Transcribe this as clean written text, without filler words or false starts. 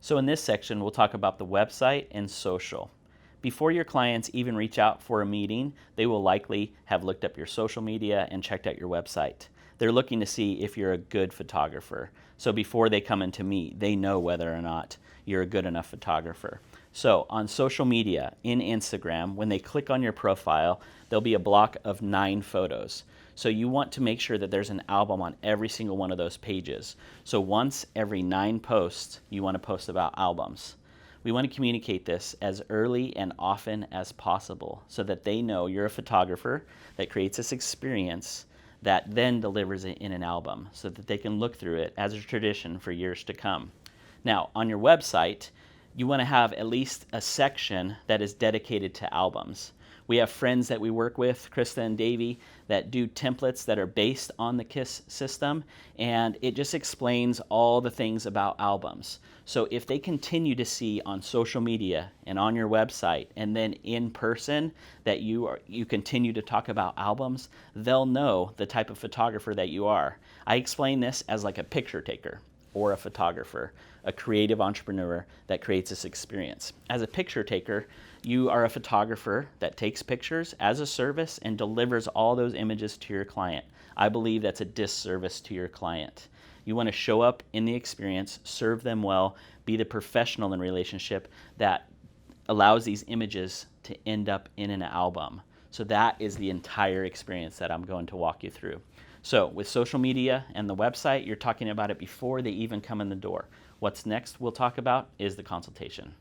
So in this section, we'll talk about the website and social. Before your clients even reach out for a meeting, they will likely have looked up your social media and checked out your website. They're looking to see if you're a good photographer. So before they come in to meet, they know whether or not you're a good enough photographer. So on social media, in Instagram, when they click on your profile, there'll be a block of 9 photos. So you want to make sure that there's an album on every single one of those pages. So once every 9 posts, you want to post about albums. We want to communicate this as early and often as possible so that they know you're a photographer that creates this experience that then delivers it in an album so that they can look through it as a tradition for years to come. Now, on your website, you want to have at least a section that is dedicated to albums. We have friends that we work with, Krista and Davey, that do templates that are based on the KISS system, and it just explains all the things about albums. So if they continue to see on social media and on your website and then in person that you continue to talk about albums, they'll know the type of photographer that you are. I explain this as like a picture taker or a photographer, a creative entrepreneur that creates this experience. As a picture taker, you are a photographer that takes pictures as a service and delivers all those images to your client. I believe that's a disservice to your client. You want to show up in the experience, serve them well, be the professional in relationship that allows these images to end up in an album. So that is the entire experience that I'm going to walk you through. So with social media and the website, you're talking about it before they even come in the door. What's next we'll talk about is the consultation.